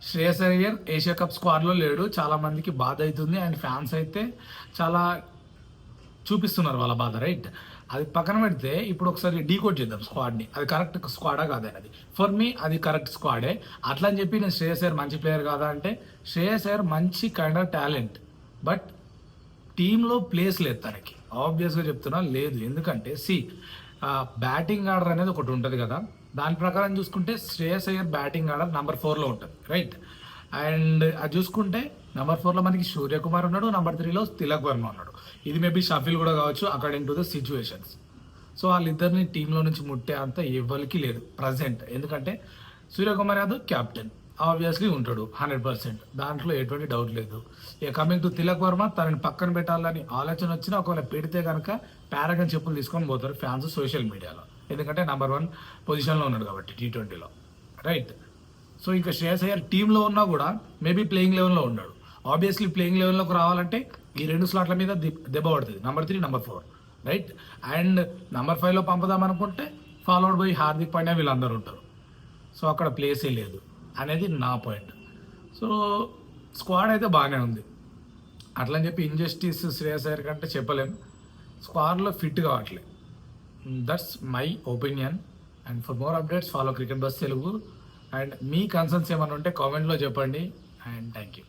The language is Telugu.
శ్రేయస్ అయ్యర్ ఏషియా కప్ స్క్వాడ్లో లేడు, చాలా మందికి బాధ అవుతుంది. అండ్ ఫ్యాన్స్ అయితే చాలా చూపిస్తున్నారు వాళ్ళ బాధ, రైట్? అది పక్కన పెడితే ఇప్పుడు ఒకసారి డీకోడ్ చేద్దాం స్క్వాడ్ని. అది కరెక్ట్ స్క్వాడా కాదనేది. ఫర్ మీ అది కరెక్ట్ స్క్వాడే. అట్లా అని చెప్పి నేను శ్రేయస్ అయ్యర్ మంచి ప్లేయర్ కాదా అంటే, శ్రేయస్ అయ్యర్ మంచి కైండ్ ఆఫ్ టాలెంట్, బట్ టీంలో ప్లేస్ లేదు తనకి. ఆబ్వియస్గా చెప్తున్నా, లేదు. ఎందుకంటే బ్యాటింగ్ ఆర్డర్ అనేది ఒకటి ఉంటుంది కదా, దాని ప్రకారం చూసుకుంటే Shreyas Iyer batting order number 4లో ఉంటుంది, రైట్? అండ్ అది చూసుకుంటే నెంబర్ 4లో మనకి సూర్యకుమార్ ఉన్నాడు, నెంబర్ 3లో తిలక్ వర్మ ఉన్నాడు. ఇది మేబీ షఫిల్ కూడా కావచ్చు according to the situations. So వాళ్ళిద్దరిని టీంలో నుంచి ముట్టే అంత ఎవరికి లేదు ప్రజెంట్. ఎందుకంటే సూర్యకుమార్ యాదవ్ క్యాప్టెన్ ఆబ్వియస్లీ ఉంటాడు 100%, దాంట్లో ఎటువంటి డౌట్ లేదు. ఇక కమింగ్ టు తిలక్ వర్మ, తనని పక్కన పెట్టాలని ఆలోచన వచ్చినా ఒకవేళ పెడితే కనుక పారాగన్ చెప్పులు తీసుకొని పోతారు ఫ్యాన్స్ సోషల్ మీడియాలో. ఎందుకంటే నెంబర్ 1 పొజిషన్లో ఉన్నాడు కాబట్టి T20లో, రైట్? సో ఇంకా శ్రేయస్ అయ్యర్ టీంలో ఉన్నా కూడా మేబీ ప్లేయింగ్ లెవెల్లో ఉన్నాడు. ఆబ్వియస్లీ ప్లేయింగ్ లెవెల్లోకి రావాలంటే ఈ 2 స్లాట్ల మీద దెబ్బ పడుతుంది, number 3 number 4, right? And number 5లో పంపుదాం అనుకుంటే ఫాలోడ్ బై హార్దిక్ పాండ్యా, వీళ్ళందరూ ఉంటారు. సో అక్కడ ప్లేసే లేదు అనేది నా పాయింట్. సో స్క్వాడ్ అయితే బాగానే ఉంది, అట్లని చెప్పి ఇంజస్టిస్ శ్రేయస్ అయ్యర్ కంటే చెప్పలేము. స్క్వాడ్లో ఫిట్ కావట్లేదు. That's my opinion. And for more updates follow cricket bus Telugu. And me concerns ఏమైనా ఉంటే కామెంట్లో చెప్పండి. And thank you.